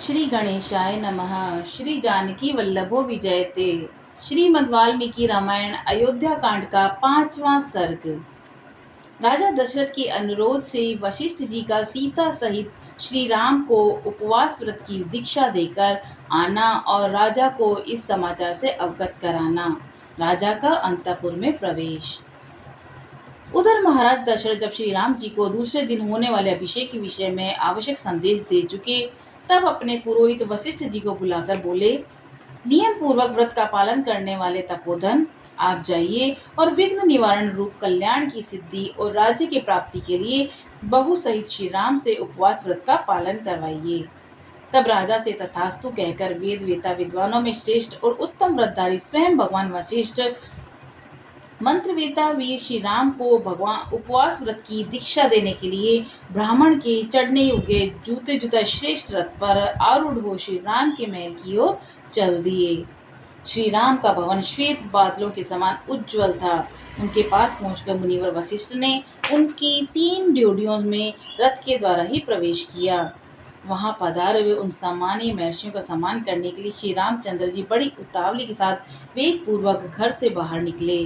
श्री गणेशाय नमः। श्री जानकी वल्लभो विजयते। श्रीमद् वाल्मीकि रामायण अयोध्या कांड का 5वां सर्ग। राजा दशरथ के अनुरोध से वशिष्ठ जी का सीता सहित श्री राम को उपवास व्रत की दीक्षा देकर आना और राजा को इस समाचार से अवगत कराना। राजा का अंतपुर में प्रवेश। उधर महाराज दशरथ जब श्री राम जी को दूसरे दिन होने वाले अभिषेक के विषय में आवश्यक संदेश दे चुके, तब अपने पुरोहित वशिष्ठ जी को बुलाकर बोले, नियम पूर्वक व्रत का पालन करने वाले तपोधन, आप जाइए और विघ्न निवारण रूप कल्याण की सिद्धि और राज्य की प्राप्ति के लिए बहु सहित श्री राम से उपवास व्रत का पालन करवाइए। तब राजा से तथास्तु कहकर वेद वेता विद्वानों में श्रेष्ठ और उत्तम व्रतधारी स्वयं भगवान वशिष्ठ मंत्रवेता वीर श्री राम को भगवान उपवास व्रत की दीक्षा देने के लिए ब्राह्मण के चढ़ने योग्य जूते जुता श्रेष्ठ रथ पर आरूढ़ हो श्री राम के महल की ओर चल दिए। श्री राम का भवन श्वेत बादलों के समान उज्ज्वल था। उनके पास पहुंचकर मुनिवर वशिष्ठ ने उनकी 3 ड्योढ़ियों में रथ के द्वारा ही प्रवेश किया। वहां पधारे हुए उन सामान्य महर्षियों का सम्मान करने के लिए श्री रामचंद्र जी बड़ी उतावली के साथ वेग पूर्वक घर से बाहर निकले।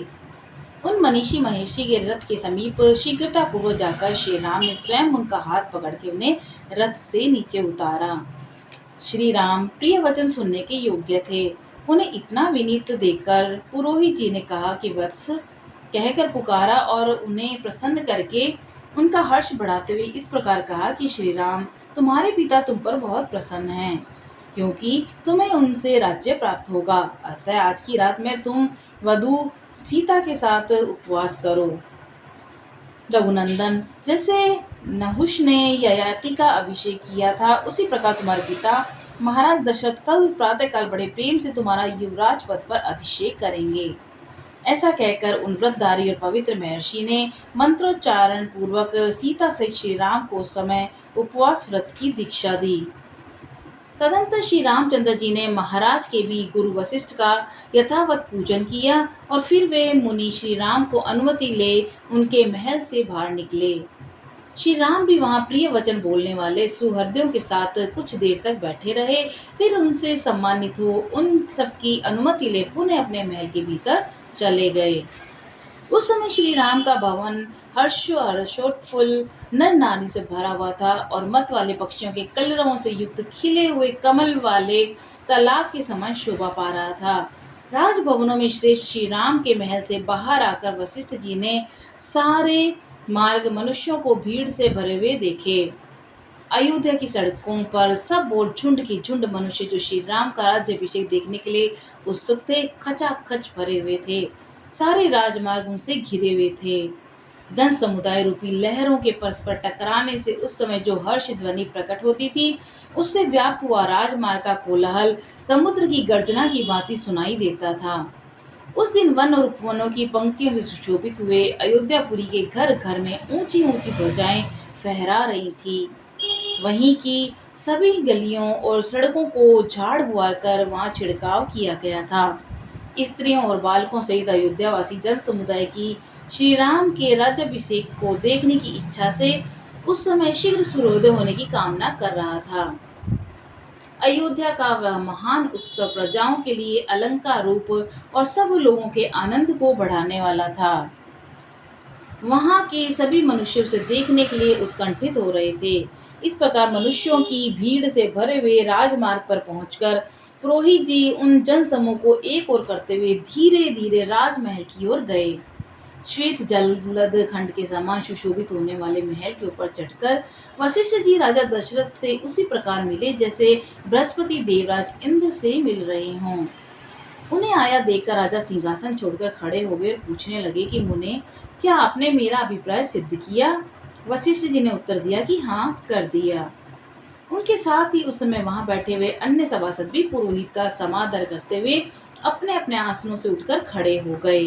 उन मनीषी महर्षि के रथ के समीप शीघ्रता पूर्वक जाकर श्री राम ने स्वयं उनका हाथ पकड़ के उन्हें रथ से नीचे उतारा। श्री राम प्रिय वचन सुनने के योग्य थे। उन्हें इतना विनीत देखकर पुरोहित जी ने कहा कि वत्स कहकर पुकारा और उन्हें प्रसन्न करके उनका हर्ष बढ़ाते हुए इस प्रकार कहा कि श्री राम, तुम्हारे पिता तुम पर बहुत प्रसन्न हैं, क्योंकि तुम्हें उनसे राज्य प्राप्त होगा। अतः आज की रात में तुम वधू सीता के साथ उपवास करो। रघुनंदन, जैसे नहुष ने ययाति का अभिषेक किया था, उसी प्रकार तुम्हारे पिता महाराज दशरथ कल प्रातःकाल बड़े प्रेम से तुम्हारा युवराज पद पर अभिषेक करेंगे। ऐसा कहकर उन व्रतधारी और पवित्र महर्षि ने मंत्रोच्चारण पूर्वक सीता सहित श्री राम को समय उपवास व्रत की दीक्षा दी। तदंतर श्री रामचंद्र जी ने महाराज के भी गुरु वशिष्ठ का यथावत पूजन किया और फिर वे मुनि श्री राम को अनुमति ले उनके महल से बाहर निकले। श्री राम भी वहां प्रिय वचन बोलने वाले सुहृदयों के साथ कुछ देर तक बैठे रहे। फिर उनसे सम्मानित हो उन सबकी अनुमति ले पुनः अपने महल के भीतर चले गए। उस समय श्री राम का भवन हर्षोत्फुल्ल नर नारी से भरा हुआ था और मत वाले पक्षियों के कलरवों से युक्त खिले हुए कमल वाले तालाब के समान शोभा पा रहा था। राजभवनों में श्रेष्ठ श्री राम के महल से बाहर आकर वशिष्ठ जी ने सारे मार्ग मनुष्यों को भीड़ से भरे हुए देखे। अयोध्या की सड़कों पर सब ओर झुंड की झुंड मनुष्य जो श्री राम का राज्याभिषेक देखने के लिए उत्सुक थे, खचाखच भरे हुए थे। सारे राजमार्ग उनसे घिरे हुए थे। जन समुदाय रूपी लहरों के परस्पर टकराने से उस समय जो हर्ष ध्वनि प्रकट होती थी, उससे व्याप्त हुआ राजमार्ग का कोलाहल समुद्र की गर्जना की भांति सुनाई देता था। उस दिन वन और उपवनों की पंक्तियों से सुशोभित हुए अयोध्यापुरी के घर घर में ऊंची ऊंची ध्वजाएं फहरा रही थी। वहीं की सभी गलियों और सड़कों को झाड़ बुआर कर वहां छिड़काव किया गया था। स्त्रियों और बालकों सहित अयोध्यावासी जन समुदाय की श्री राम के राज्याभिषेक को देखने की इच्छा से उस समय शीघ्र सूर्योदय होने की कामना कर रहा था। अयोध्या का वह महान उत्सव प्रजाओं के लिए अलंकार रूप और सब लोगों के आनंद को बढ़ाने वाला था। वहां के सभी मनुष्यों से देखने के लिए उत्कंठित हो रहे थे। इस प्रकार मनुष्यों की भीड़ से भरे हुए राजमार्ग पर पहुंचकर पुरोहित जी उन जन समूह को एक ओर करते हुए धीरे धीरे राजमहल की ओर गए। श्वेत जलद खंड के समान सुशोभित होने वाले महल के ऊपर चढ़कर वशिष्ठ जी राजा दशरथ से उसी प्रकार मिले जैसे बृहस्पति देवराज इंद्र से मिल रहे हों। उन्हें आया देखकर राजा सिंहासन छोड़कर खड़े हो गए और पूछने लगे कि मुने, क्या आपने मेरा अभिप्राय सिद्ध किया? वशिष्ठ जी ने उत्तर दिया कि हाँ, कर दिया। उनके साथ ही उस समय वहां बैठे हुए अन्य सभासद भी पुरोहित का समादर करते हुए अपने अपने आसनों से उठकर खड़े हो गए।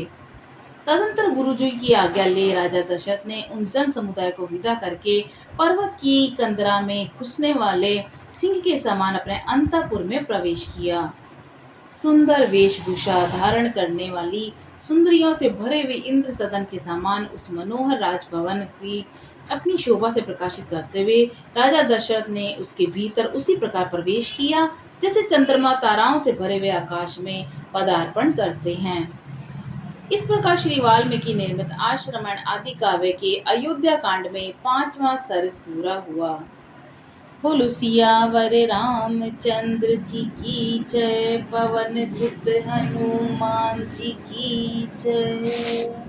तदंतर गुरुजी की आज्ञा ले राजा दशरथ ने उन जन समुदाय को विदा करके पर्वत की कंदरा में घुसने वाले सिंह के समान अपने अंतःपुर में प्रवेश किया। सुंदर वेशभूषा धारण करने वाली सुंदरियों से भरे हुए इंद्र सदन के समान उस मनोहर राजभवन की अपनी शोभा से प्रकाशित करते हुए राजा दशरथ ने उसके भीतर उसी प्रकार प्रवेश किया जैसे चंद्रमा ताराओं से भरे हुए आकाश में पदार्पण करते हैं। इस प्रकार श्री वाल्मीकि निर्मित आश्रमण आदि काव्य के अयोध्या कांड में 5वां सर्ग पूरा हुआ। बोलो सियावर रामचंद्र जी की जय, पवन सुत हनुमान जी की जय।